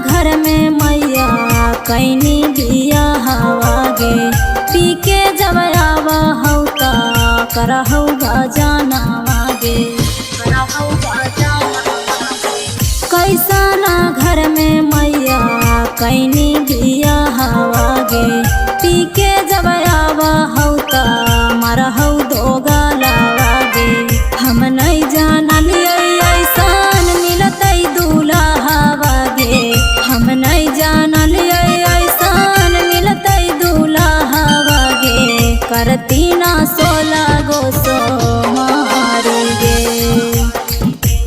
घर में मैया कैनी बिया हवा गे। पी के जब आवा हौता करहु भजना गे, करहु भजना गे। कैसा ना घर में मैया कैनी बिया हवा गे। पी के जब आवा हौता मरहु दो गलावा गे। हम नहीं जानलिए ऐसान मिलतै दूल्हा गे। हम नहीं जानलिए ऐसान मिलतै दूल्हा गे। करती ना 16 गो सोमवार गे।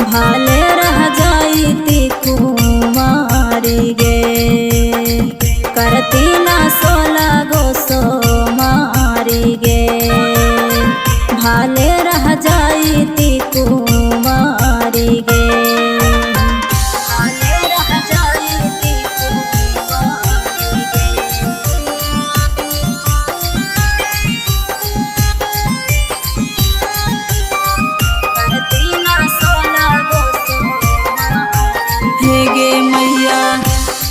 भाले रह जाईती कुमारी गे। करती ना 16 गो सोमवारी गे। भाले रह जाईती कुमारी गे। भाले रह जाईती कुमारी गे। करती ना 16 गो सोमवारी हे गे मैया।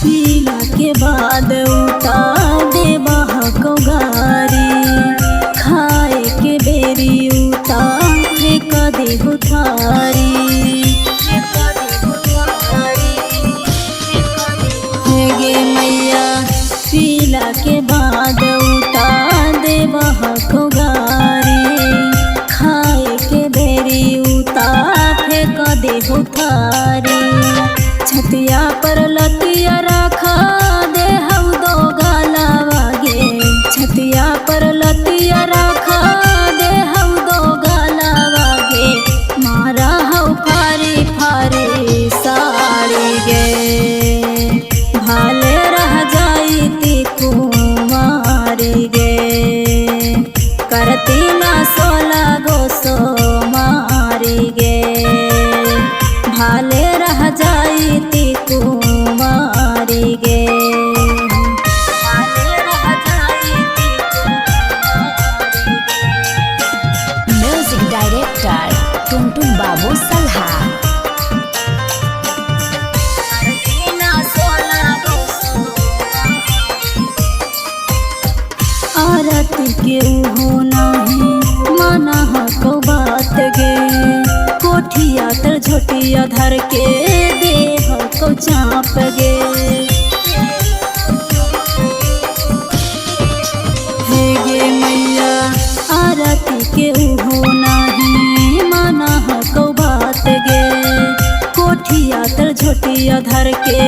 पीला के बाद उतार देबा हको गारी। खाए के बेरी उतार कदे हुथारी। हे गे मैया पीला के बाद उतार देबा हको गारी। खाए के बेरी उतार कदे हुथारी। छतिया पर लतिया रखा दे हऊ दो गलावा गे। छतिया पर लतिया रखा दे हऊ दो गलावा गे। मारा हऊ फारी फारी साड़ी गे। भाले रह जाईती कुमारी गे। करती ना 16 गो सोमवारी गे। भाले रह जाईती कुमारी गे। भाले रह जाईती कुमारी गे। म्यूजिक डायरेक्टर टुनटुन बाबू सल्हा। करती ना 16 गो आरती के उहो नहीं माना हको बात गे। कोठिया तर झोटिया धर के दे हको चाप गे। हे गे मैया आरती के उहो नहीं माना हको बात गे। कोठिया तर झोटिया धर के